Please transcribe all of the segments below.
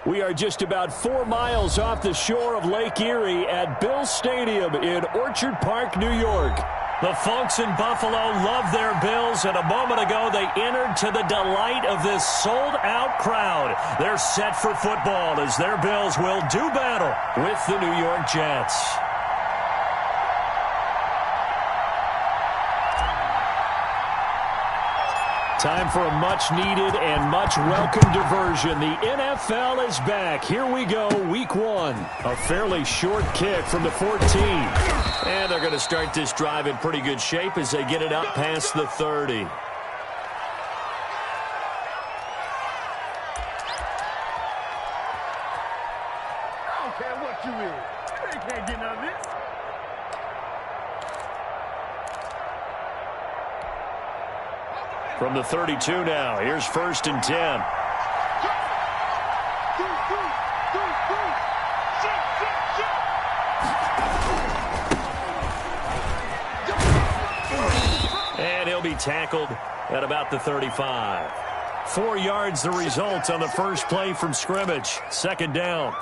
We are just about 4 miles off the shore of Lake Erie at Bill Stadium in Orchard Park, New York. The folks in Buffalo love their Bills, and a moment ago they entered to the delight of this sold-out crowd. They're set for football as their Bills will do battle with the New York Jets. Time for a much-needed and much-welcome diversion. The NFL is back. Here we go, week 1. A fairly short kick from the 14. And they're going to start this drive in pretty good shape as they get it up past the 30. I don't care what you is. You can't get none of this. From the 32 now, here's 1st and 10. And he'll be tackled at about the 35. 4 yards the result on the first play from scrimmage. 2nd down.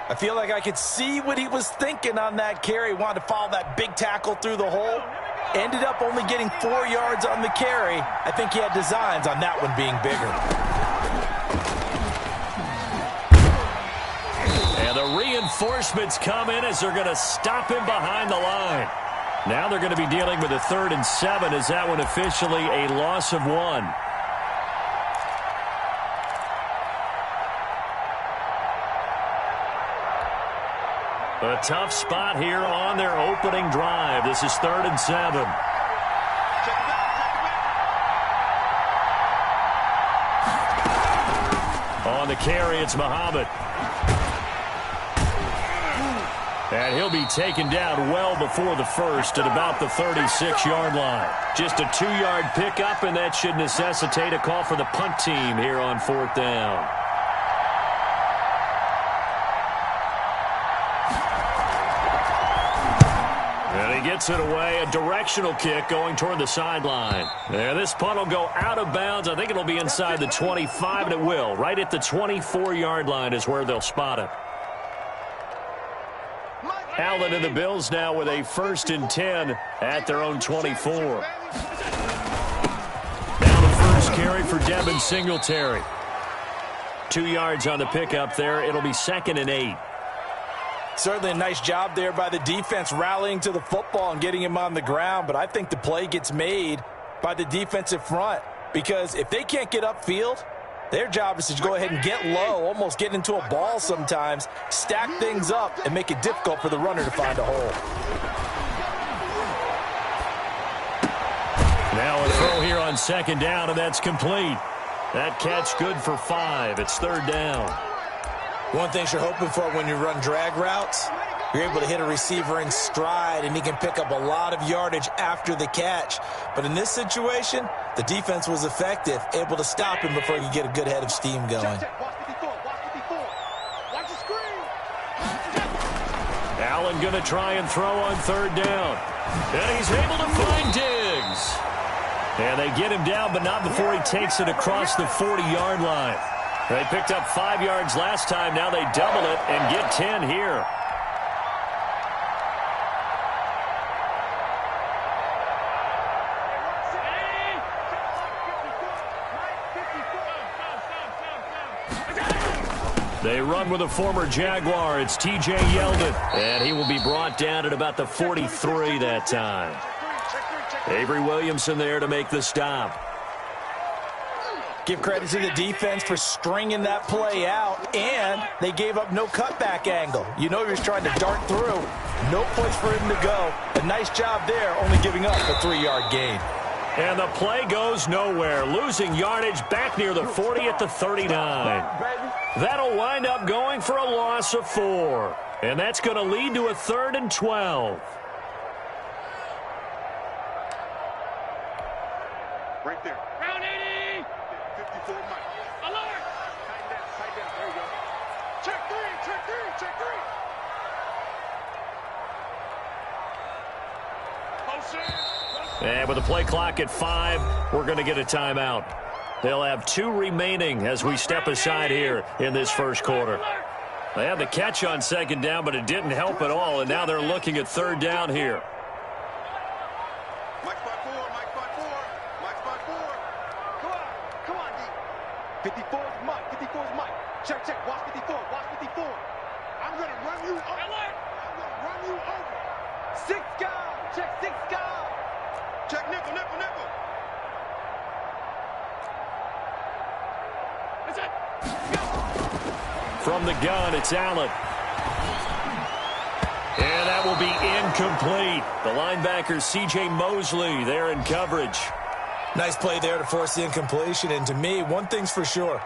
I feel like I could see what he was thinking on that carry. Wanted to follow that big tackle through the hole. Ended up only getting 4 yards on the carry. I think he had designs on that one being bigger. And the reinforcements come in as they're going to stop him behind the line. Now they're going to be dealing with a 3rd and 7 as that one officially a loss of 1. A tough spot here on their opening drive. This is 3rd and 7. On the carry, it's Muhammad. And he'll be taken down well before the first at about the 36-yard line. Just a 2-yard pickup, and that should necessitate a call for the punt team here on 4th down. Gets it away, a directional kick going toward the sideline. And this punt will go out of bounds. I think it'll be inside the 25, and it will. Right at the 24-yard line is where they'll spot it. Allen and the Bills now with a 1st and 10 at their own 24. Now the first carry for Devin Singletary. 2 yards on the pickup there. It'll be 2nd and 8. Certainly a nice job there by the defense rallying to the football and getting him on the ground, but I think the play gets made by the defensive front because if they can't get upfield, their job is to go ahead and get low, almost get into a ball sometimes, stack things up, and make it difficult for the runner to find a hole. Now a throw here on 2nd down, and that's complete. That catch good for 5. It's 3rd down. One thing you're hoping for when you run drag routes, you're able to hit a receiver in stride, and he can pick up a lot of yardage after the catch. But in this situation, the defense was effective, able to stop him before you get a good head of steam going. Allen going to try and throw on 3rd down. And he's able to find Diggs. And they get him down, but not before he takes it across the 40-yard line. They picked up 5 yards last time. Now they double it and get 10 here. They run with a former Jaguar. It's T.J. Yeldon. And he will be brought down at about the 43 that time. Avery Williamson there to make the stop. Give credit to the defense for stringing that play out, and they gave up no cutback angle. You know he was trying to dart through. No place for him to go. A nice job there, only giving up a 3-yard gain. And the play goes nowhere. Losing yardage back near the 40 at the 39. That'll wind up going for a loss of 4. And that's going to lead to a 3rd and 12. Right there. Round 80. 54 Mike. Alert. Tight down. There you go. Check 3. And with the play clock at 5, we're going to get a timeout. They'll have 2 remaining as we step aside here in this first quarter. They had the catch on second down, but it didn't help at all, and now they're looking at third down here. Mike spot 4, Mike spot 4, Mike spot 4. Come on, D. 54 is Mike, 54 is Mike. Check, watch 54, watch 54. I'm going to run you over. I'm going to run you over. 6 guys, check 6 guys. Check nickel. That's it. From the gun, it's Allen. And that will be incomplete. The linebacker, C.J. Mosley, there in coverage. Nice play there to force the incompletion. And to me, one thing's for sure.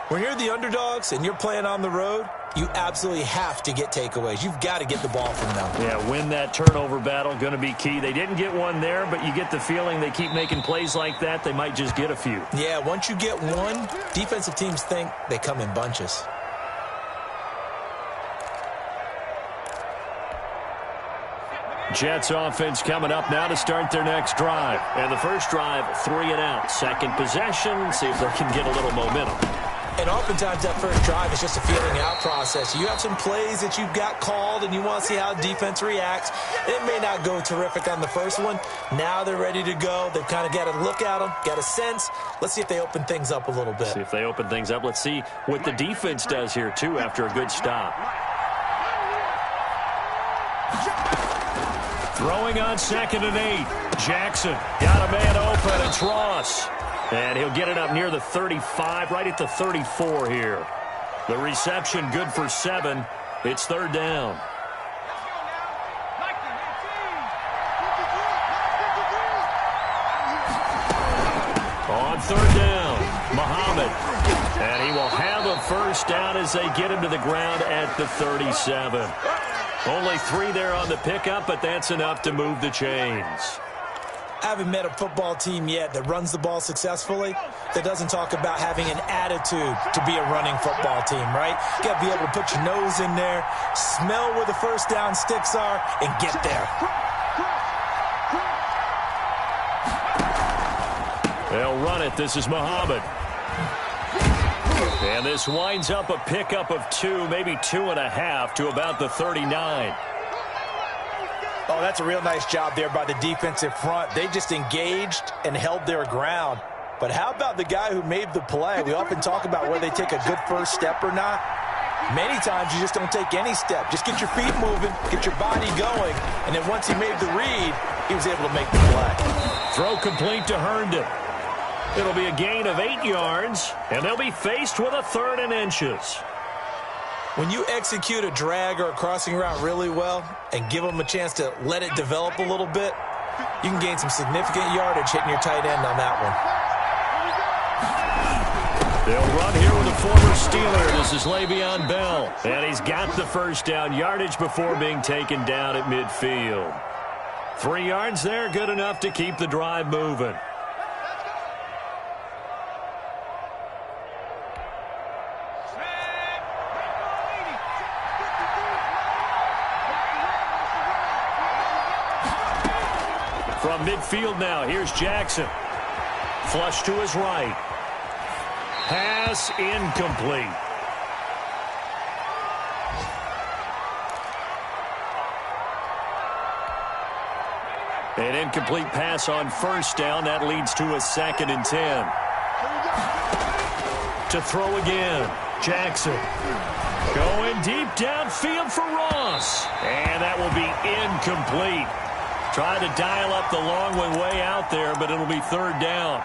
When you're the underdogs and you're playing on the road, you absolutely have to get takeaways. You've got to get the ball from them. Yeah, win that turnover battle, going to be key. They didn't get one there, but you get the feeling they keep making plays like that, they might just get a few. Yeah, once you get one, defensive teams think they come in bunches. Jets offense coming up now to start their next drive. And the first drive, 3 and out. Second possession, see if they can get a little momentum. And oftentimes that first drive is just a feeling out process. You have some plays that you've got called and you want to see how defense reacts. It may not go terrific on the first one. Now they're ready to go. They've kind of got to look at them, got a sense. Let's see if they open things up a little bit. See if they open things up. Let's see what the defense does here, too, after a good stop. Throwing on 2nd and 8. Jackson got a man open. It's Ross. And he'll get it up near the 35, right at the 34 here. The reception good for 7. It's third down. On third down, Muhammad. And he will have a first down as they get him to the ground at the 37. Only 3 there on the pickup, but that's enough to move the chains. I haven't met a football team yet that runs the ball successfully that doesn't talk about having an attitude to be a running football team, right? You got to be able to put your nose in there, smell where the first down sticks are, and get there. They'll run it. This is Muhammad. And this winds up a pickup of 2, maybe 2.5 to about the 39. Oh, that's a real nice job there by the defensive front. They just engaged and held their ground. But how about the guy who made the play? We often talk about whether they take a good first step or not. Many times you just don't take any step. Just get your feet moving, get your body going, and then once he made the read, he was able to make the play. Throw complete to Herndon. It'll be a gain of 8 yards, and they'll be faced with a 3rd and inches. When you execute a drag or a crossing route really well and give them a chance to let it develop a little bit, you can gain some significant yardage hitting your tight end on that one. They'll run here with a former Steeler. This is Le'Veon Bell. And he's got the first down yardage before being taken down at midfield. 3 yards there, good enough to keep the drive moving. From midfield now, here's Jackson. Flush to his right. Pass incomplete. An incomplete pass on first down. That leads to a 2nd and 10. To throw again. Jackson. Going deep downfield for Ross. And that will be incomplete. Trying to dial up the long one way out there, but it'll be third down.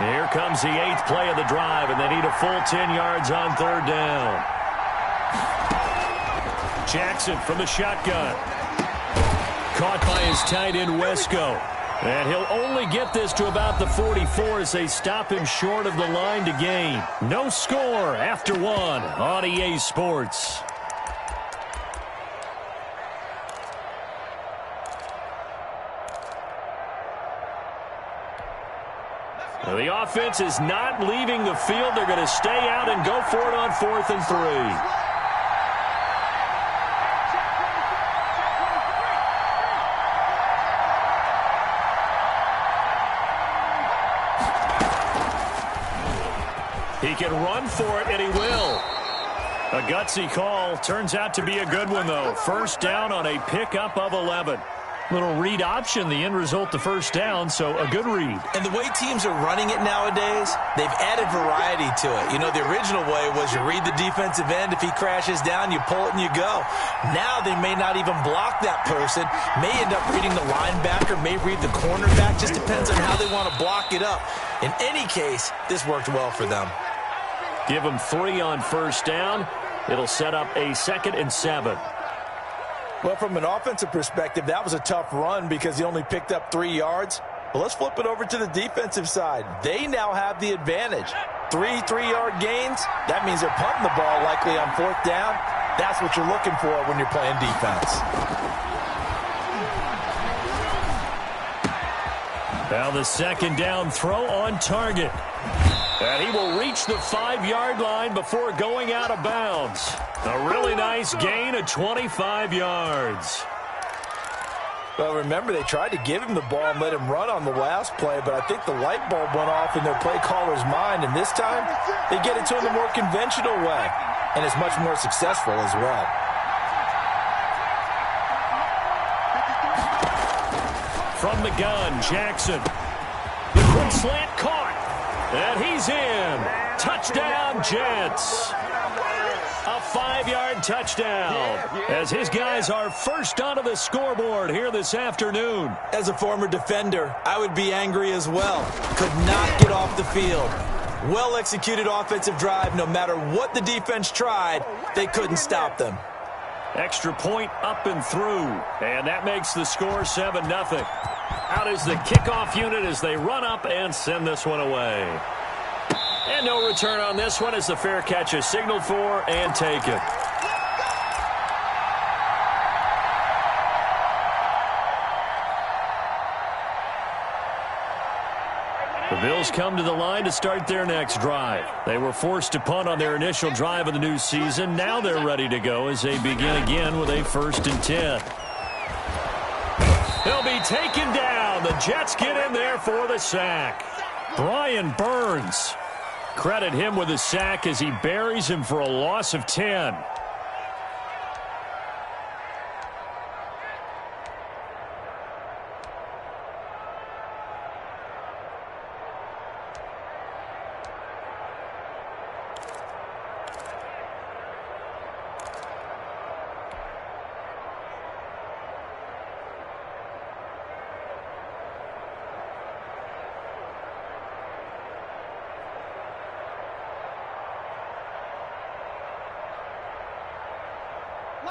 Here comes the 8th play of the drive, and they need a full 10 yards on third down. Jackson from the shotgun. Caught by his tight end, Wesco. And he'll only get this to about the 44 as they stop him short of the line to gain. No score after 1 on EA Sports. The offense is not leaving the field. They're going to stay out and go for it on 4th and 3. He can run for it, and he will. A gutsy call. Turns out to be a good one, though. First down on a pickup of 11. Little read option, the end result, the first down, so a good read. And the way teams are running it nowadays, they've added variety to it. You know, the original way was you read the defensive end. If he crashes down, you pull it and you go. Now they may not even block that person, may end up reading the linebacker, may read the cornerback. Just depends on how they want to block it up. In any case, this worked well for them. Give them 3 on first down. It'll set up a 2nd and 7. Well, from an offensive perspective, that was a tough run because he only picked up 3 yards. But let's flip it over to the defensive side. They now have the advantage. 3 3-yard gains, that means they're punting the ball likely on 4th down. That's what you're looking for when you're playing defense. Now the 2nd down throw on target. And he will reach the 5-yard line before going out of bounds. A really nice gain of 25 yards. Well, remember, they tried to give him the ball and let him run on the last play, but I think the light bulb went off in their play caller's mind, and this time they get it to him the more conventional way, and it's much more successful as well. From the gun, Jackson. The quick slant caught. And he's in. Touchdown, Jets. A 5-yard touchdown as his guys are first onto the scoreboard here this afternoon. As a former defender, I would be angry as well. Could not get off the field. Well-executed offensive drive. No matter what the defense tried, they couldn't stop them. Extra point up and through. And that makes the score 7-0. Out is the kickoff unit as they run up and send this one away. And no return on this one as the fair catch is signaled for and taken. The Bills come to the line to start their next drive. They were forced to punt on their initial drive of the new season. Now they're ready to go as they begin again with a 1st and 10. He'll be taken down. The Jets get in there for the sack. Brian Burns. Credit him with a sack as he buries him for a loss of 10.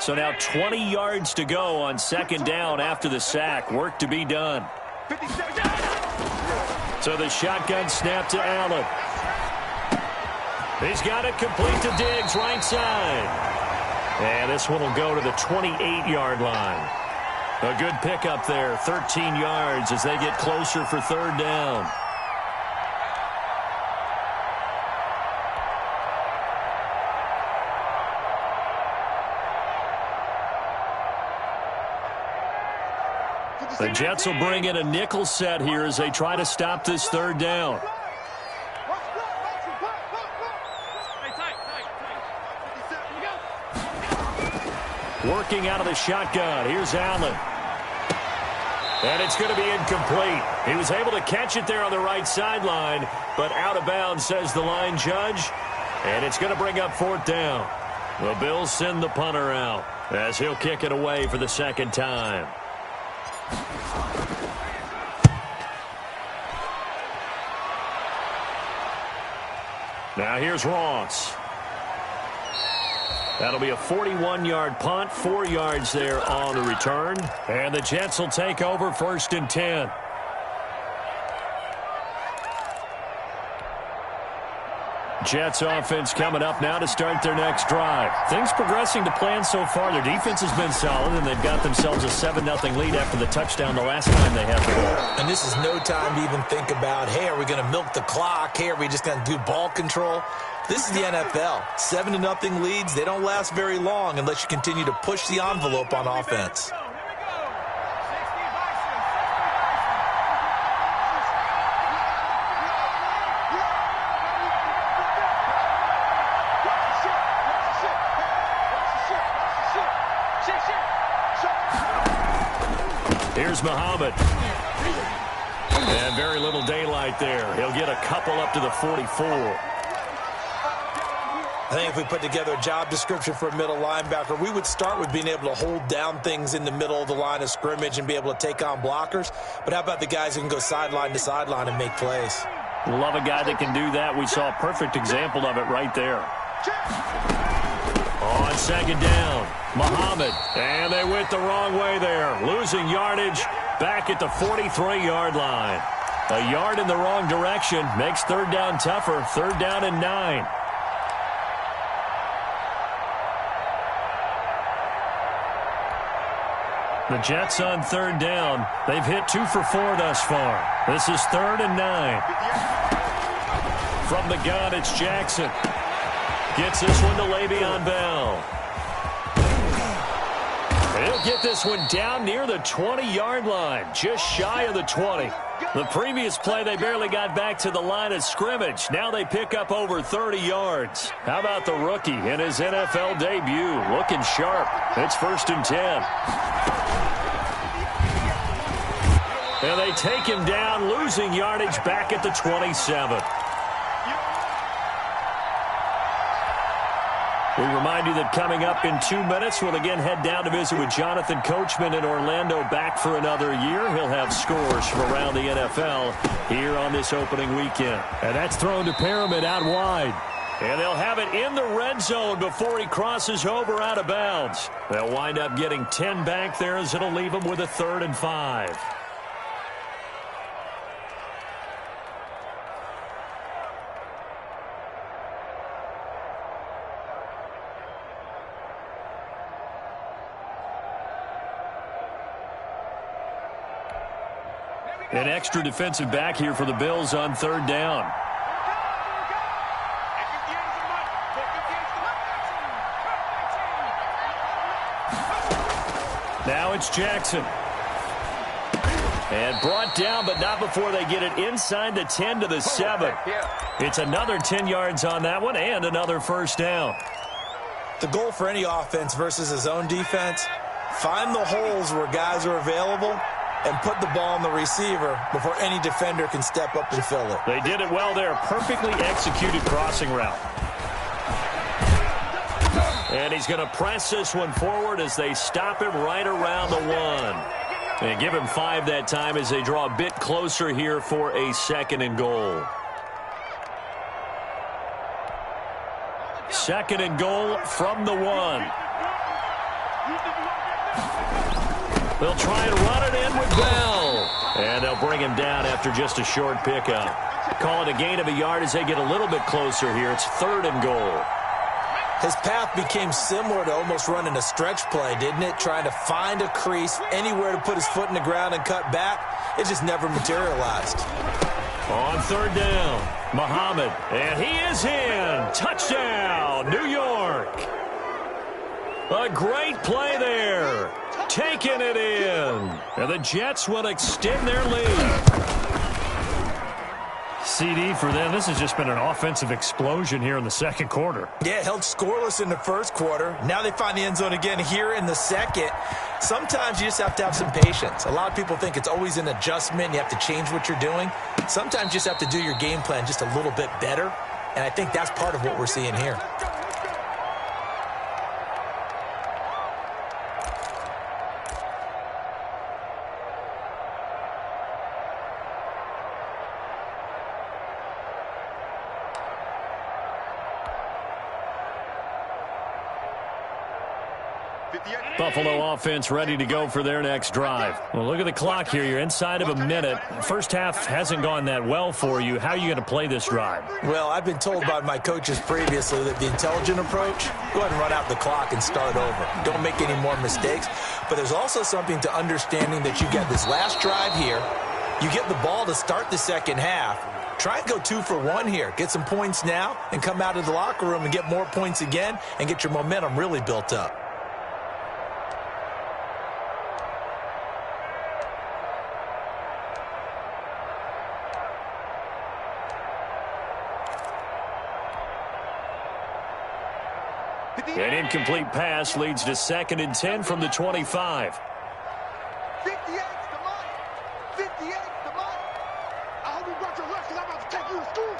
So now 20 yards to go on 2nd down after the sack. Work to be done. So the shotgun snap to Allen. He's got it complete to Diggs, right side. And this one will go to the 28-yard line. A good pickup there, 13 yards as they get closer for 3rd down. The Jets will bring in a nickel set here as they try to stop this 3rd down. Working out of the shotgun. Here's Allen. And it's going to be incomplete. He was able to catch it there on the right sideline, but out of bounds, says the line judge. And it's going to bring up 4th down. The Bills send the punter out as he'll kick it away for the 2nd time. Now here's Ross. That'll be a 41-yard punt, 4 yards there on the return. And the Jets will take over 1st and 10. Jets offense coming up now to start their next drive. Things progressing to plan so far. Their defense has been solid, and they've got themselves a 7-0 lead after the touchdown the last time they had the ball. And this is no time to even think about, hey, are we going to milk the clock? Hey, are we just going to do ball control? This is the NFL. 7-0 leads, they don't last very long unless you continue to push the envelope on offense. Here's Muhammad. And very little daylight there. He'll get a couple up to the 44. I think if we put together a job description for a middle linebacker, we would start with being able to hold down things in the middle of the line of scrimmage and be able to take on blockers. But how about the guys who can go sideline to sideline and make plays? Love a guy that can do that. We saw a perfect example of it right there. On second down, Muhammad. And they went the wrong way there. Losing yardage back at the 43-yard line. A yard in the wrong direction makes third down tougher. Third down and 9. The Jets on third down. They've hit 2 for 4 thus far. This is third and 9. From the gun, it's Jackson. Gets this one to Le'Veon Bell. He'll get this one down near the 20-yard line, just shy of the 20. The previous play, they barely got back to the line of scrimmage. Now they pick up over 30 yards. How about the rookie in his NFL debut? Looking sharp. It's first and 10. And they take him down, losing yardage back at the 27. We remind you that coming up in 2 minutes, we'll again head down to visit with Jonathan Coachman in Orlando, back for another year. He'll have scores from around the NFL here on this opening weekend. And that's thrown to Pyramid out wide. And they'll have it in the red zone before he crosses over out of bounds. They'll wind up getting 10 back there as it'll leave them with a 3rd and 5. An extra defensive back here for the Bills on third down. Now it's Jackson. And brought down, but not before they get it inside the 10 to the 7. It's another 10 yards on that one and another first down. The goal for any offense versus a zone defense, find the holes where guys are available and put the ball on the receiver before any defender can step up and fill it. They did it well there. Perfectly executed crossing route. And he's going to press this one forward as they stop him right around the 1. And give him 5 that time as they draw a bit closer here for a 2nd and goal. 2nd and goal from the 1. They'll try and run it in with Bell. And they'll bring him down after just a short pickup. Call it a gain of a yard as they get a little bit closer here. It's 3rd and goal. His path became similar to almost running a stretch play, didn't it? Trying to find a crease, anywhere to put his foot in the ground and cut back. It just never materialized. On third down, Muhammad. And he is in. Touchdown, New York. A great play there. Taking it in. And the Jets will extend their lead. CD for them. This has just been an offensive explosion here in the second quarter. Yeah, held scoreless in the first quarter. Now they find the end zone again here in the second. Sometimes you just have to have some patience. A lot of people think it's always an adjustment. You have to change what you're doing. Sometimes you just have to do your game plan just a little bit better. And I think that's part of what we're seeing here. Buffalo offense ready to go for their next drive. Well, look at the clock here. You're inside of a minute. First half hasn't gone that well for you. How are you going to play this drive? Well, I've been told by my coaches previously that the intelligent approach, go ahead and run out the clock and start over. Don't make any more mistakes. But there's also something to understanding that you get this last drive here. You get the ball to start the second half. Try and go 2 for 1 here. Get some points now and come out of the locker room and get more points again and get your momentum really built up. An incomplete pass leads to 2nd and 10 from the 25. 58's the money. 58's the money. I hope you brought your lunch because I'm about to take you to school.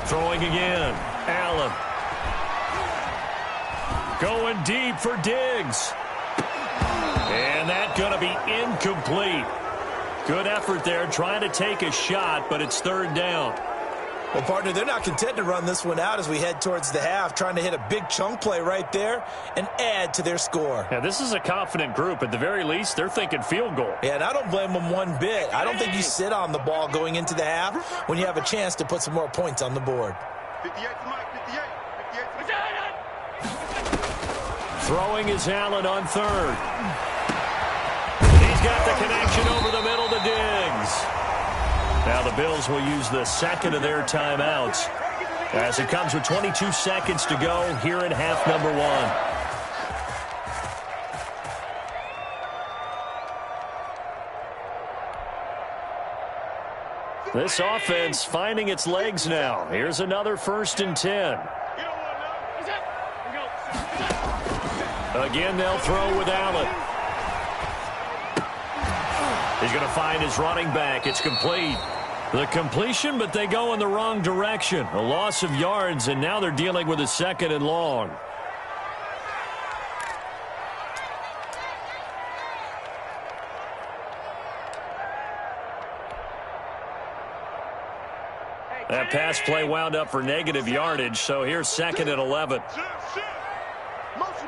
Throwing again. Allen. Going deep for Diggs. And that's going to be incomplete. Good effort there trying to take a shot, but it's 3rd down. Well, partner, they're not content to run this one out as we head towards the half, trying to hit a big chunk play right there and add to their score. Yeah, this is a confident group. At the very least, they're thinking field goal. Yeah, and I don't blame them one bit. I don't think you sit on the ball going into the half when you have a chance to put some more points on the board. 58 to Mike, 58. 58 Throwing is Allen on 3rd. He's got the connection over the middle to Diggs. Now the Bills will use the 2nd of their timeouts as it comes with 22 seconds to go here in half number 1. This offense finding its legs now. Here's another 1st and 10. Again, they'll throw with Allen. He's going to find his running back. It's complete. The completion, but they go in the wrong direction. A loss of yards, and now they're dealing with a 2nd and long. That pass play wound up for negative yardage, so here's 2nd and 11. Motion.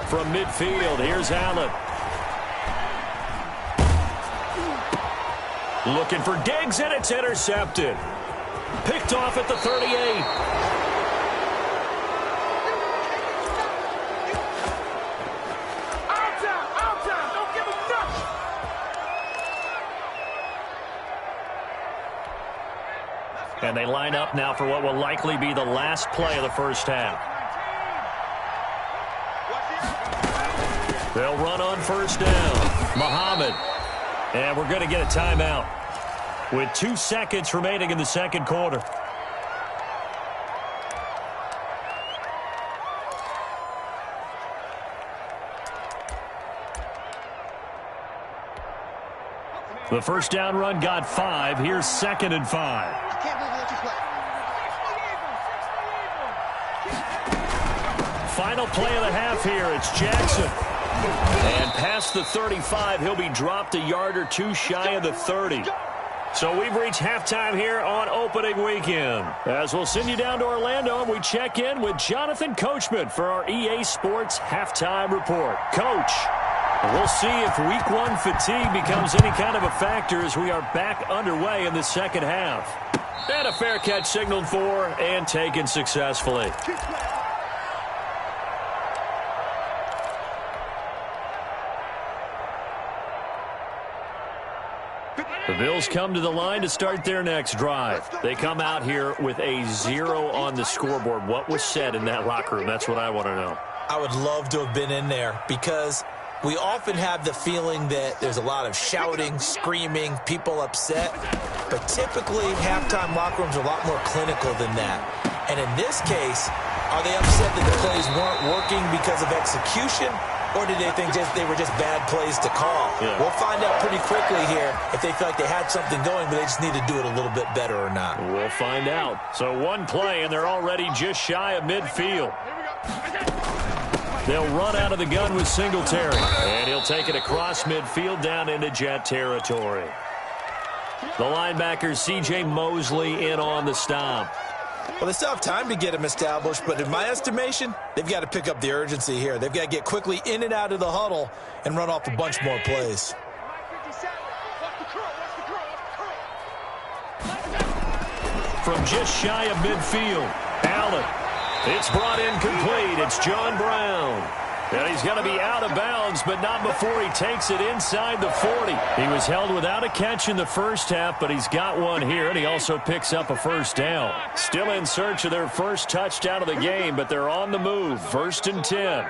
From midfield, here's Allen. Looking for Diggs, and it's intercepted. Picked off at the 38. Outside. Don't give him touch. And they line up now for what will likely be the last play of the first half. They'll run on 1st down. Muhammad. And we're going to get a timeout with 2 seconds remaining in the 2nd quarter. The 1st down run got 5. Here's 2nd and 5. I can't believe what you play. Final play of the half here. It's Jackson. And past the 35, he'll be dropped a yard or 2 shy of the 30. So we've reached halftime here on opening weekend. As we'll send you down to Orlando, and we check in with Jonathan Coachman for our EA Sports Halftime Report. Coach, we'll see if Week 1 fatigue becomes any kind of a factor as we are back underway in the 2nd half. And a fair catch signaled for and taken successfully. The Bills come to the line to start their next drive. They come out here with a 0 on the scoreboard. What was said in that locker room? That's what I want to know. I would love to have been in there because we often have the feeling that there's a lot of shouting, screaming, people upset. But typically, halftime locker rooms are a lot more clinical than that. And in this case, are they upset that the plays weren't working because of execution? Or did they think they were just bad plays to call? Yeah. We'll find out pretty quickly here if they feel like they had something going, but they just need to do it a little bit better or not. We'll find out. So 1 play, and they're already just shy of midfield. They'll run out of the gun with Singletary. And he'll take it across midfield down into Jet territory. The linebacker, C.J. Mosley, in on the stop. Well, they still have time to get him established, but in my estimation, they've got to pick up the urgency here. They've got to get quickly in and out of the huddle and run off a bunch more plays. From just shy of midfield, Allen. It's brought in complete. It's John Brown. And he's going to be out of bounds, but not before he takes it inside the 40. He was held without a catch in the first half, but he's got one here, and he also picks up a 1st down. Still in search of their first touchdown of the game, but they're on the move. 1st and 10.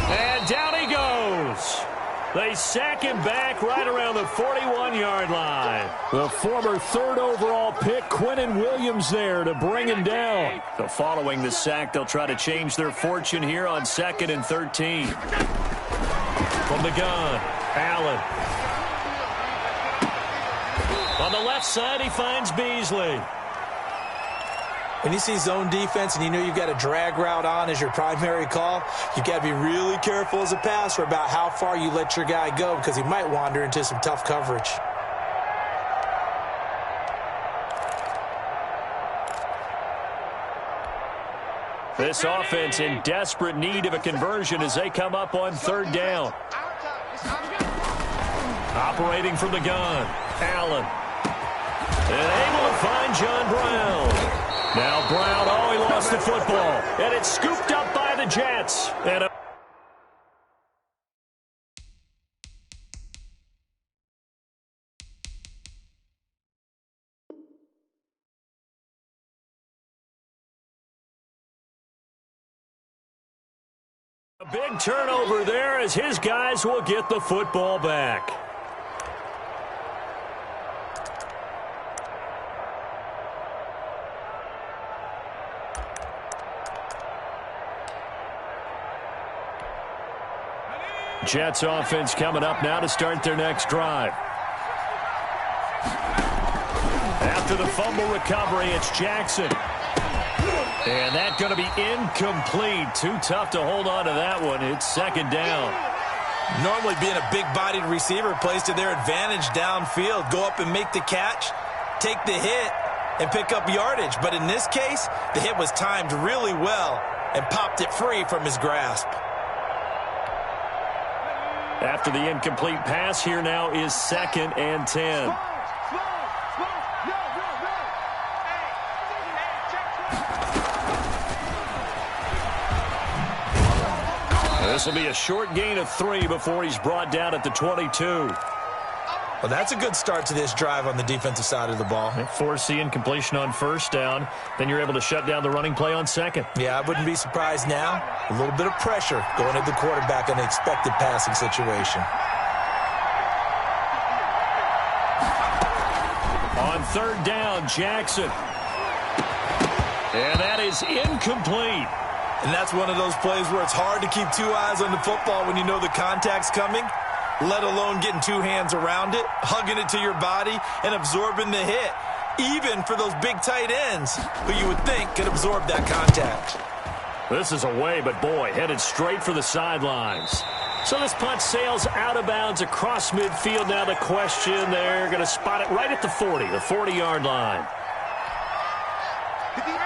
And down he goes. They sack him back right around the 41-yard line. The former third overall pick, Quinnen Williams, there to bring him down. So following the sack, they'll try to change their fortune here on 2nd and 13. From the gun, Allen. On the left side, he finds Beasley. When you see zone defense and you know you've got a drag route on as your primary call, you've got to be really careful as a passer about how far you let your guy go because he might wander into some tough coverage. This offense in desperate need of a conversion as they come up on 3rd down. Operating from the gun, Allen. And able to find John Brown. Now Brown, he lost the football. And it's scooped up by the Jets. And a big turnover there as his guys will get the football back. Jets offense coming up now to start their next drive. After the fumble recovery, it's Jackson. And that's going to be incomplete. Too tough to hold on to that one. It's 2nd down. Normally being a big-bodied receiver plays to their advantage downfield. Go up and make the catch, take the hit, and pick up yardage. But in this case, the hit was timed really well and popped it free from his grasp. After the incomplete pass, here now is 2nd and 10. This will be a short gain of 3 before he's brought down at the 22. Well, that's a good start to this drive on the defensive side of the ball. Force the incompletion on 1st down. Then you're able to shut down the running play on 2nd. Yeah, I wouldn't be surprised now. A little bit of pressure going at the quarterback in an expected passing situation. On 3rd down, Jackson. And that is incomplete. And that's one of those plays where it's hard to keep 2 eyes on the football when you know the contact's coming, let alone getting 2 hands around it, hugging it to your body, and absorbing the hit, even for those big tight ends who you would think could absorb that contact. This is away, but boy, headed straight for the sidelines. So this punt sails out of bounds across midfield. Now the question, they're going to spot it right at the 40, the 40-yard line.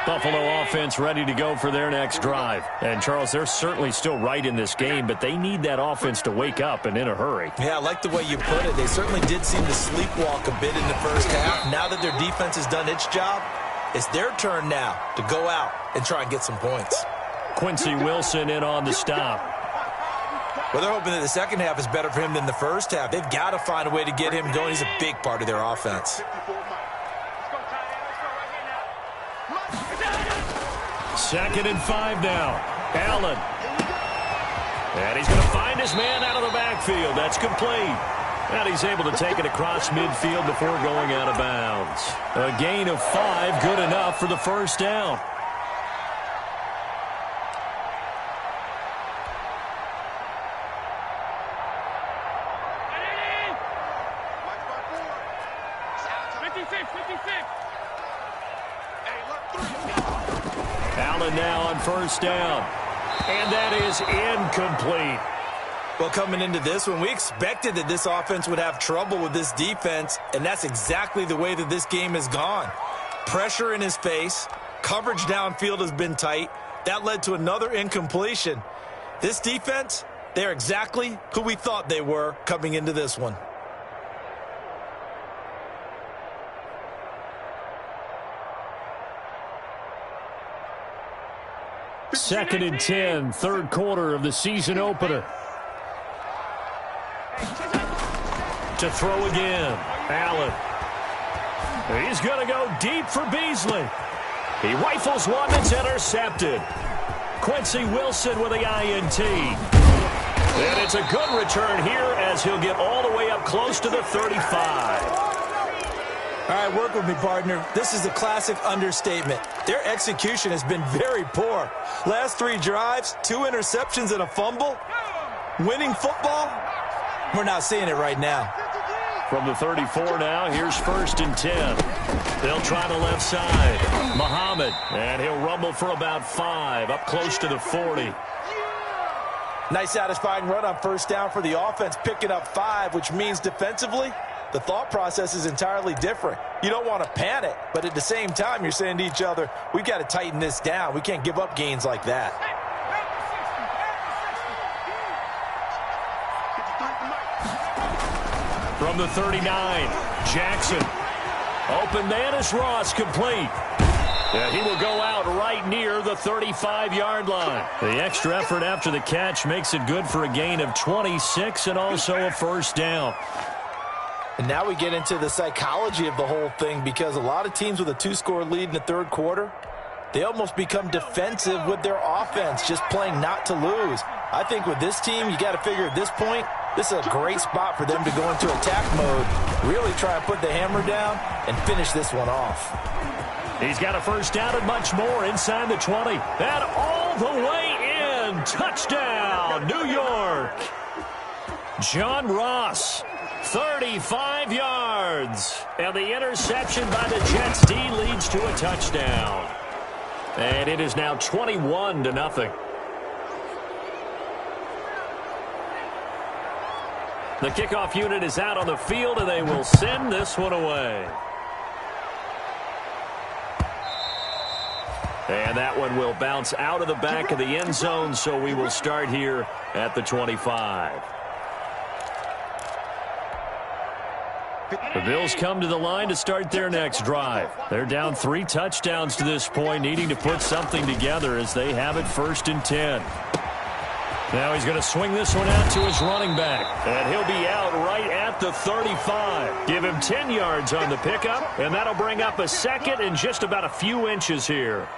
Buffalo offense ready to go for their next drive. And, Charles, they're certainly still right in this game, but they need that offense to wake up and in a hurry. Yeah, I like the way you put it. They certainly did seem to sleepwalk a bit in the first half. Now that their defense has done its job, it's their turn now to go out and try and get some points. Quincy Wilson in on the stop. Well, they're hoping that the second half is better for him than the first half. They've got to find a way to get him going. He's a big part of their offense. 2nd and 5 now. Allen. And he's going to find his man out of the backfield. That's complete. And he's able to take it across midfield before going out of bounds. A gain of 5, good enough for the 1st down. Allen now on 1st down. And that is incomplete. Well, coming into this one, we expected that this offense would have trouble with this defense, and that's exactly the way that this game has gone. Pressure in his face, coverage downfield has been tight. That led to another incompletion. This defense, they're exactly who we thought they were coming into this one. Second and 10, 3rd quarter of the season opener. To throw again, Allen. He's going to go deep for Beasley. He rifles one that's intercepted. Quincy Wilson with the INT. And it's a good return here as he'll get all the way up close to the 35. All right, work with me, partner. This is a classic understatement. Their execution has been very poor. Last 3 drives, 2 interceptions and a fumble. Winning football? We're not seeing it right now. From the 34 now, here's 1st and 10. They'll try the left side. Muhammad, and he'll rumble for about 5, up close to the 40. Nice satisfying run on 1st down for the offense, picking up 5, which means defensively, the thought process is entirely different. You don't want to panic, but at the same time, you're saying to each other, we've got to tighten this down. We can't give up gains like that. From the 39, Jackson. Open man is Ross, complete. And he will go out right near the 35-yard line. The extra effort after the catch makes it good for a gain of 26 and also a 1st down. And now we get into the psychology of the whole thing, because a lot of teams with a 2-score lead in the 3rd quarter, they almost become defensive with their offense, just playing not to lose. I think with this team, you got to figure at this point, this is a great spot for them to go into attack mode, really try and put the hammer down and finish this one off. He's got a 1st down and much more inside the 20. And all the way in. Touchdown, New York. John Ross, 35 yards. And the interception by the Jets D leads to a touchdown. And it is now 21-0. The kickoff unit is out on the field, and they will send this one away. And that one will bounce out of the back of the end zone, so we will start here at the 25. The Bills come to the line to start their next drive. They're down 3 touchdowns to this point, needing to put something together as they have it 1st and 10. Now he's going to swing this one out to his running back. And he'll be out right at the 35. Give him 10 yards on the pickup, and that'll bring up a 2nd and just about a few inches here.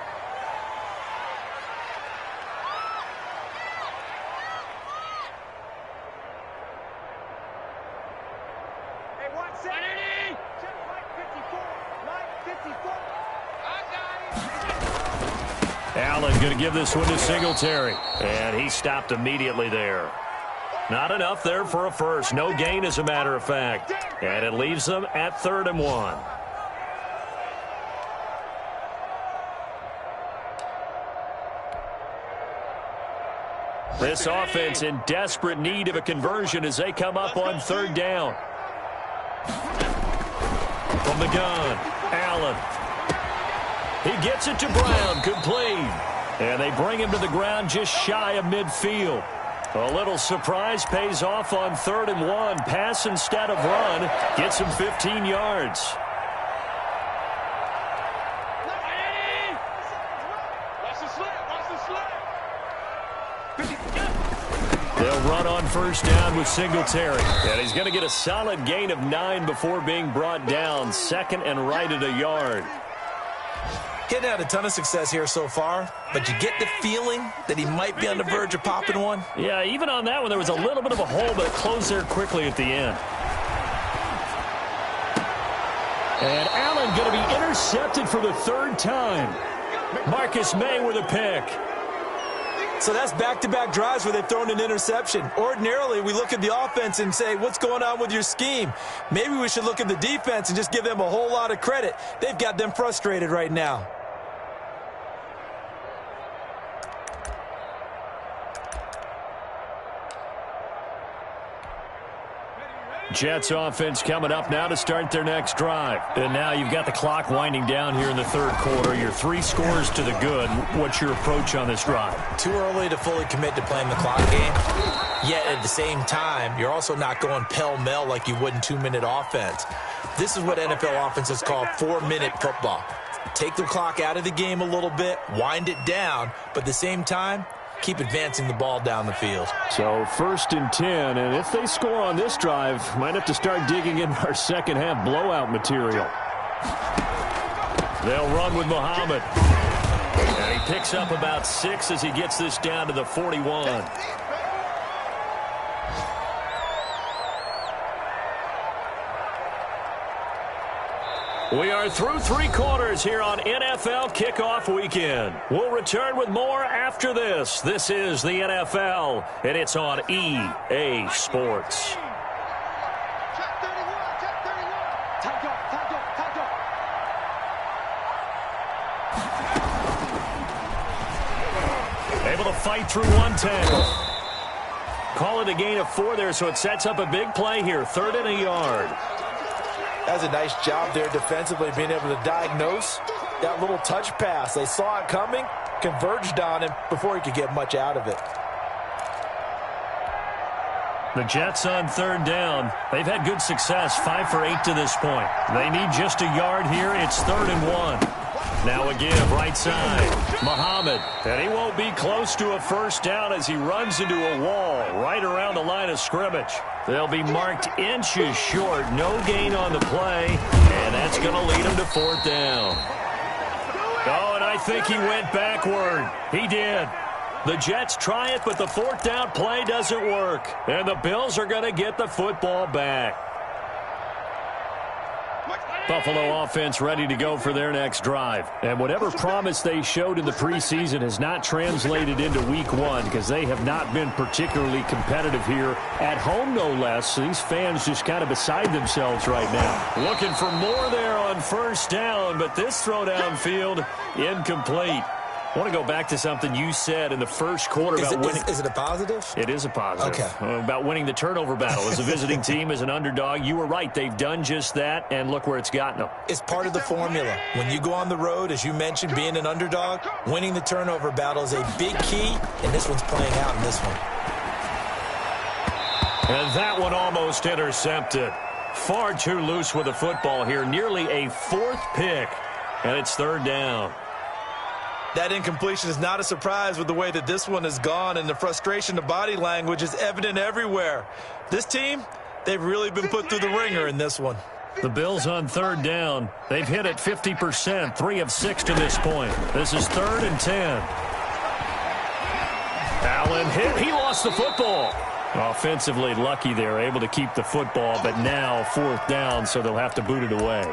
Allen going to give this one to Singletary. And he stopped immediately there. Not enough there for a 1st. No gain, as a matter of fact. And it leaves them at 3rd and 1. This offense in desperate need of a conversion as they come up on 3rd down. From the gun, Allen. He gets it to Brown, complete. And they bring him to the ground just shy of midfield. A little surprise pays off on 3rd and 1. Pass instead of run. Gets him 15 yards. They'll run on 1st down with Singletary. And he's going to get a solid gain of 9 before being brought down. 2nd and right at a yard. Getting had a ton of success here so far, but you get the feeling that he might be on the verge of popping one. Yeah, even on that one, there was a little bit of a hole, but it closed there quickly at the end. And Allen going to be intercepted for the 3rd time. Marcus May with a pick. So that's back-to-back drives where they've thrown an interception. Ordinarily, we look at the offense and say, what's going on with your scheme? Maybe we should look at the defense and just give them a whole lot of credit. They've got them frustrated right now. Jets offense coming up now to start their next drive. And now you've got the clock winding down here in the 3rd quarter. You're 3 scores to the good. What's your approach on this drive? Too early to fully commit to playing the clock game. Yet at the same time, you're also not going pell-mell like you would in 2-minute offense. This is what NFL offenses call 4-minute football. Take the clock out of the game a little bit, wind it down, but at the same time, keep advancing the ball down the field. So 1st and 10, and if they score on this drive, might have to start digging in our second half blowout material. They'll run with Muhammad. And he picks up about 6 as he gets this down to the 41. We are through 3 quarters here on NFL Kickoff Weekend. We'll return with more after this. This is the NFL, and it's on EA Sports. Able to fight through 1 tackle. Call it a gain of 4 there, so it sets up a big play here. 3rd and a yard. That's a nice job there defensively, being able to diagnose that little touch pass. They saw it coming, converged on him before he could get much out of it. The Jets on 3rd down. They've had good success, 5 for 8 to this point. They need just a yard here. It's 3rd and 1. Now a give, right side. Muhammad, and he won't be close to a first down as he runs into a wall right around the line of scrimmage. They'll be marked inches short. No gain on the play, and that's going to lead him to 4th down. Oh, and I think he went backward. He did. The Jets try it, but the 4th down play doesn't work. And the Bills are going to get the football back. Buffalo offense ready to go for their next drive. And whatever promise they showed in the preseason has not translated into week 1 because they have not been particularly competitive here at home, no less. These fans just kind of beside themselves right now. Looking for more there on 1st down, but this throw downfield incomplete. I want to go back to something you said in the first quarter about winning. Is it a positive? It is a positive. Okay. About winning the turnover battle as a visiting team, as an underdog. You were right. They've done just that, and look where it's gotten them. It's part of the formula. When you go on the road, as you mentioned, being an underdog, winning the turnover battle is a big key, and this one's playing out in this one. And that one almost intercepted. Far too loose with the football here. Nearly a 4th pick, and it's 3rd down. That incompletion is not a surprise with the way that this one has gone, and the frustration, the body language is evident everywhere. This team, they've really been put through the ringer in this one. The Bills on 3rd down. They've hit it 50%, 3 of 6 to this point. This is 3rd and 10. Allen hit. He lost the football. Offensively lucky they're able to keep the football, but now 4th down, so they'll have to boot it away.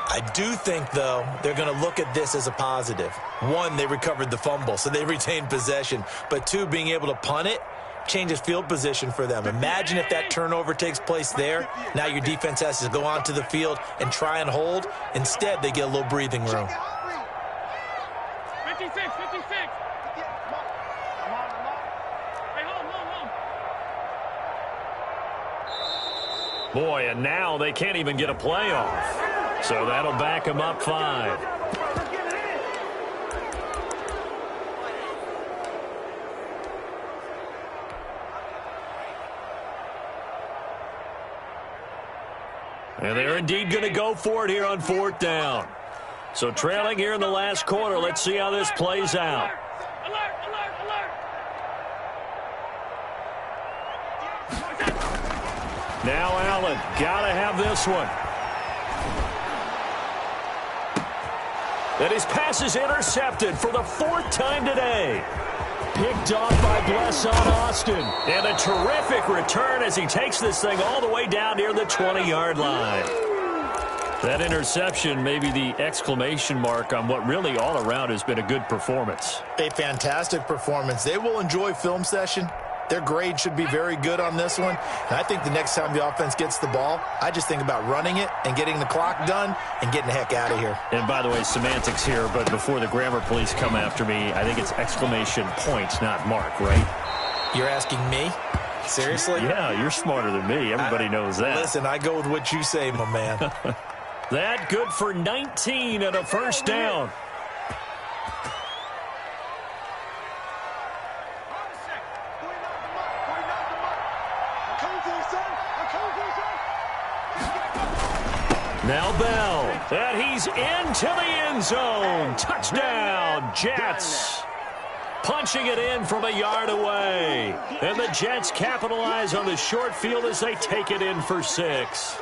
I do think, though, they're going to look at this as a positive. 1, they recovered the fumble, so they retained possession. But 2, being able to punt it changes field position for them. Imagine if that turnover takes place there. Now your defense has to go onto the field and try and hold. Instead, they get a little breathing room. 56, 56. Boy, and now they can't even get a play off. So that'll back them up 5. And they're indeed going to go for it here on 4th down. So trailing here in the last quarter. Let's see how this plays out. Alert, alert, alert. Now Allen, got to have this one. And his pass is intercepted for the 4th time today. Picked off by Blesson Austin. And a terrific return as he takes this thing all the way down near the 20-yard line. That interception may be the exclamation mark on what really all around has been a good performance. A fantastic performance. They will enjoy film session. Their grade should be very good on this one. And I think the next time the offense gets the ball, I just think about running it and getting the clock done and getting the heck out of here. And by the way, semantics here, but before the grammar police come after me, I think it's exclamation point, not mark, right? You're asking me? Seriously? Yeah, you're smarter than me. Everybody knows that. Listen, I go with what you say, my man. That good for 19 and a 1st down. Now Bell, and he's into the end zone. Touchdown, Jets. Punching it in from a yard away. And the Jets capitalize on the short field as they take it in for 6.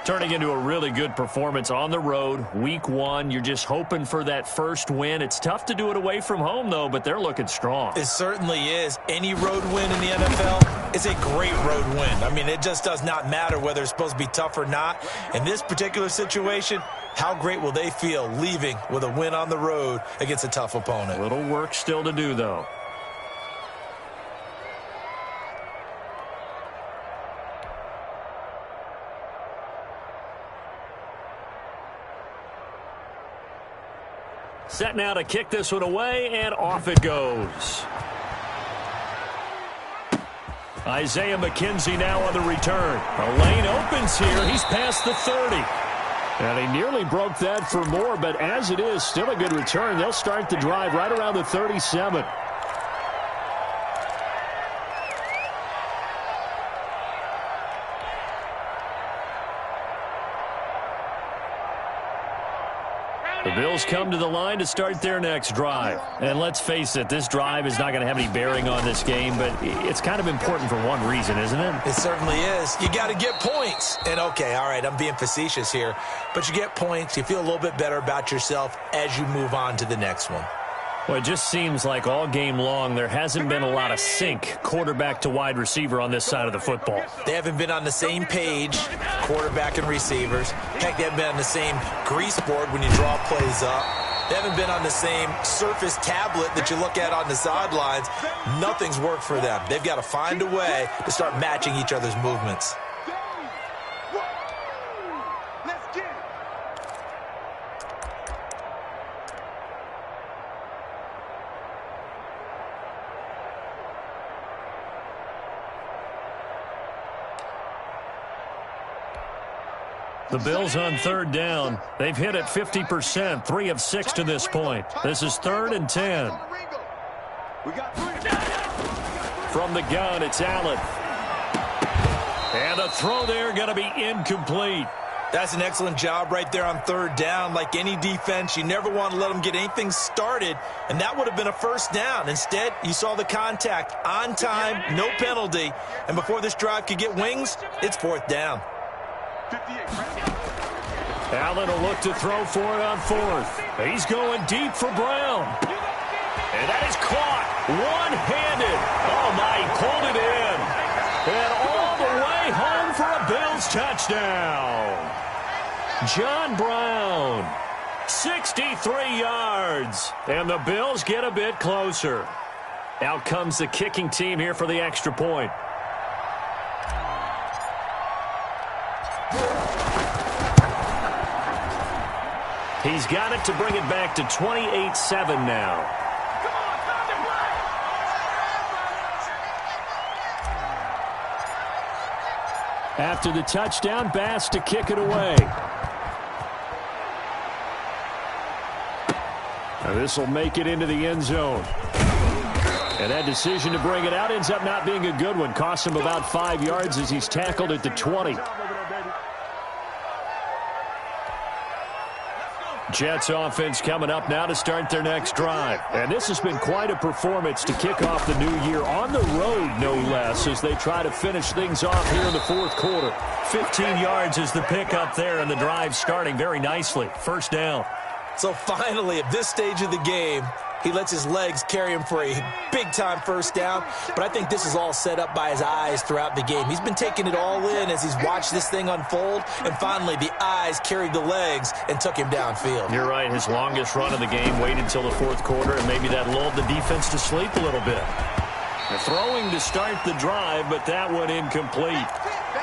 Turning into a really good performance on the road, week one. You're just hoping for that first win. It's tough to do it away from home, though, but they're looking strong. It certainly is. Any road win in the NFL is a great road win. I mean, it just does not matter whether it's supposed to be tough or not. In this particular situation, how great will they feel leaving with a win on the road against a tough opponent? Little work still to do, though. Set now to kick this one away, and off it goes. Isaiah McKenzie now on the return. A lane opens here. He's past the 30. And he nearly broke that for more, but as it is, still a good return. They'll start the drive right around the 37. The Bills come to the line to start their next drive. And let's face it, this drive is not going to have any bearing on this game, but it's kind of important for one reason, isn't it? It certainly is. You got to get points. And, okay, all right, I'm being facetious here, but you get points. You feel a little bit better about yourself as you move on to the next one. Well, it just seems like all game long there hasn't been a lot of sync quarterback to wide receiver on this side of the football. They haven't been on the same page, quarterback and receivers. Heck, they haven't been on the same grease board when you draw plays up. They haven't been on the same Surface tablet that you look at on the sidelines. Nothing's worked for them. They've got to find a way to start matching each other's movements. The Bills on third down. They've hit it 50%, 3 of 6 to this point. This is 3rd and 10. From the gun, it's Allen. And the throw there going to be incomplete. That's an excellent job right there on third down. Like any defense, you never want to let them get anything started, and that would have been a first down. Instead, you saw the contact on time, no penalty, and before this drive could get wings, it's 4th down. Allen will look to throw for it on 4th. He's going deep for Brown. And that is caught one-handed. Oh, my, he pulled it in. And all the way home for a Bills touchdown. John Brown, 63 yards. And the Bills get a bit closer. Out comes the kicking team here for the extra point. He's got it to bring it back to 28-7 now. After the touchdown, Bass to kick it away. Now this will make it into the end zone. And that decision to bring it out ends up not being a good one. Costs him about 5 yards as he's tackled at the 20. Jets offense coming up now to start their next drive. And this has been quite a performance to kick off the new year on the road, no less, as they try to finish things off here in the 4th quarter. 15 yards is the pickup there, and the drive starting very nicely. First down. So finally, at this stage of the game, he lets his legs carry him for a big-time first down. But I think this is all set up by his eyes throughout the game. He's been taking it all in as he's watched this thing unfold. And finally, the eyes carried the legs and took him downfield. You're right. His longest run of the game waited until the 4th quarter, and maybe that lulled the defense to sleep a little bit. They're throwing to start the drive, but that one incomplete.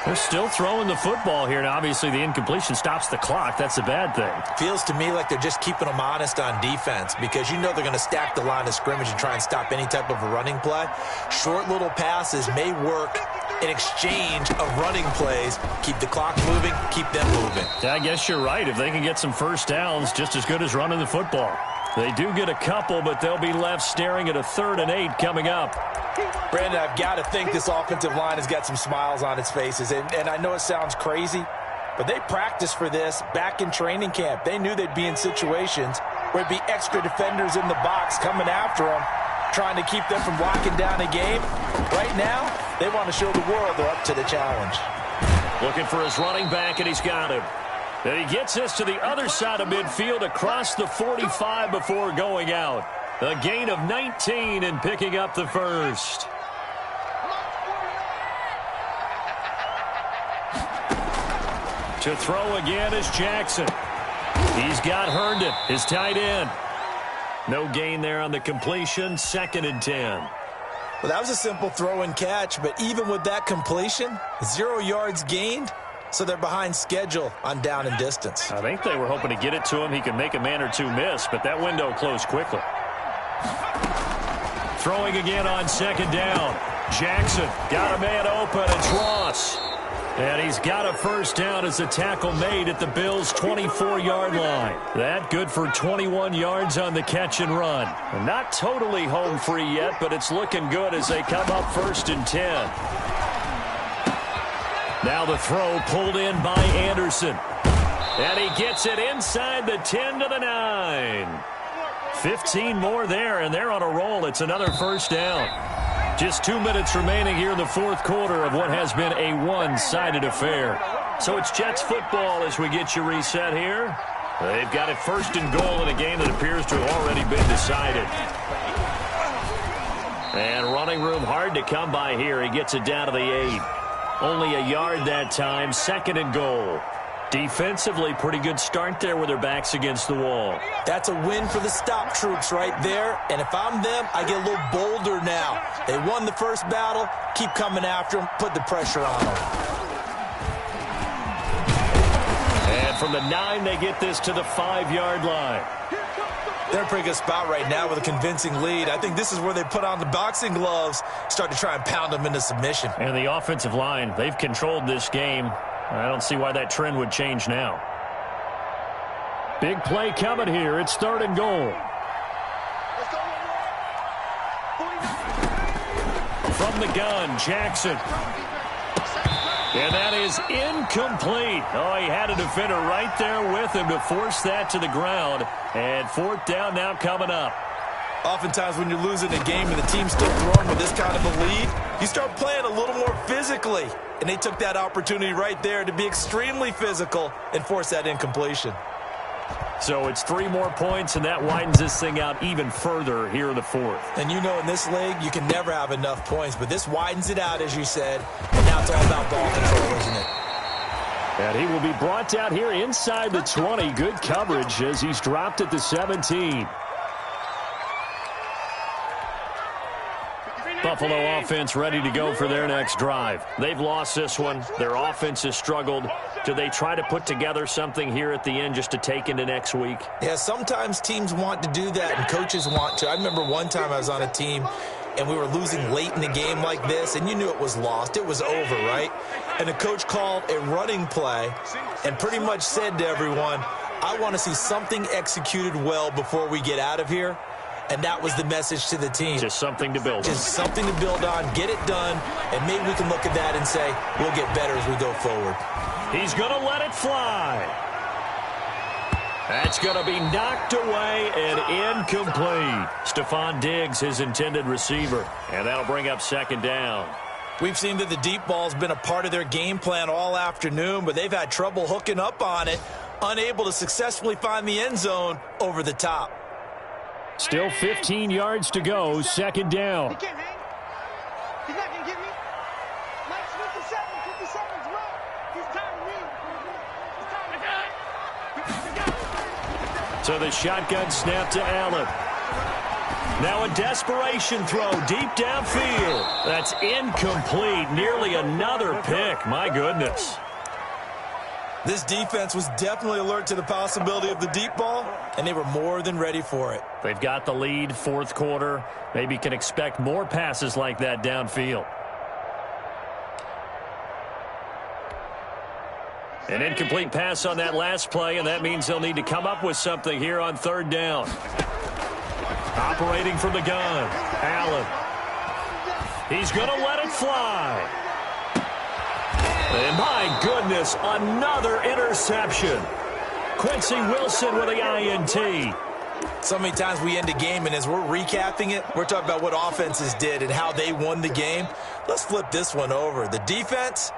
They're still throwing the football here, and obviously the incompletion stops the clock. That's a bad thing. Feels to me like they're just keeping them honest on defense because you know they're going to stack the line of scrimmage and try and stop any type of a running play. Short little passes may work in exchange of running plays. Keep the clock moving, keep them moving. I guess you're right. If they can get some first downs, just as good as running the football. They do get a couple, but they'll be left staring at a 3rd and 8 coming up. Brandon, I've got to think this offensive line has got some smiles on its faces. And I know it sounds crazy, but they practiced for this back in training camp. They knew they'd be in situations where there'd be extra defenders in the box coming after them, trying to keep them from locking down a game. Right now, they want to show the world they're up to the challenge. Looking for his running back, and he's got him. And he gets this to the other side of midfield across the 45 before going out. A gain of 19 and picking up the first. To throw again is Jackson. He's got Herndon, his tight end. No gain there on the completion, 2nd and 10. Well, that was a simple throw and catch, but even with that completion, 0 yards gained, so they're behind schedule on down and distance. I think they were hoping to get it to him. He could make a man or two miss, but that window closed quickly. Throwing again on 2nd down. Jackson got a man open. It's Ross. And he's got a first down as a tackle made at the Bills' 24-yard line. That good for 21 yards on the catch and run. And not totally home free yet, but it's looking good as they come up 1st and 10. Now the throw pulled in by Anderson. And he gets it inside the 10 to the 9. 15 more there, and they're on a roll. It's another first down. Just 2 minutes remaining here in the 4th quarter of what has been a one-sided affair. So it's Jets football as we get you reset here. They've got it 1st and goal in a game that appears to have already been decided. And running room hard to come by here. He gets it down to the 8. Only a yard that time, 2nd and goal. Defensively, pretty good start there with their backs against the wall. That's a win for the stop troops right there. And if I'm them, I get a little bolder now. They won the first battle. Keep coming after them. Put the pressure on them. And from the 9, they get this to the 5-yard line. They're in a pretty good spot right now with a convincing lead. I think this is where they put on the boxing gloves, start to try and pound them into submission. And the offensive line, they've controlled this game. I don't see why that trend would change now. Big play coming here. It's 3rd and goal. From the gun, Jackson. And that is incomplete. Oh, he had a defender right there with him to force that to the ground. And 4th down now coming up. Oftentimes when you're losing a game and the team's still throwing with this kind of a lead, you start playing a little more physically. And they took that opportunity right there to be extremely physical and force that incompletion. So it's 3 more points, and that widens this thing out even further here in the 4th. And you know in this league, you can never have enough points, but this widens it out, as you said. And now it's all about ball control, isn't it? And he will be brought down here inside the 20. Good coverage as he's dropped at the 17. Buffalo offense ready to go for their next drive. They've lost this one. Their offense has struggled. Do they try to put together something here at the end just to take into next week? Yeah, sometimes teams want to do that and coaches want to. I remember one time I was on a team and we were losing late in the game like this, and you knew it was lost. It was over, right? And the coach called a running play and pretty much said to everyone, I want to see something executed well before we get out of here. And that was the message to the team. Just something to build on. Just something to build on, get it done, and maybe we can look at that and say, we'll get better as we go forward. He's going to let it fly. That's going to be knocked away and incomplete. Stephon Diggs, his intended receiver. And that'll bring up 2nd down. We've seen that the deep ball's been a part of their game plan all afternoon, but they've had trouble hooking up on it, unable to successfully find the end zone over the top. Still 15 yards to go, 2nd down. He can't hang. He's not going to get me. Mike's 57's right. He's tired of me. So the shotgun snap to Allen. Now a desperation throw deep downfield. That's incomplete. Nearly another pick. My goodness. This defense was definitely alert to the possibility of the deep ball, and they were more than ready for it. They've got the lead, 4th quarter. Maybe can expect more passes like that downfield. An incomplete pass on that last play, and that means they'll need to come up with something here on 3rd down. Operating from the gun, Allen. He's going to let it fly. And my goodness, another interception. Quincy Wilson with the INT. So many times we end a game, and as we're recapping it, we're talking about what offenses did and how they won the game. Let's flip this one over. The defense,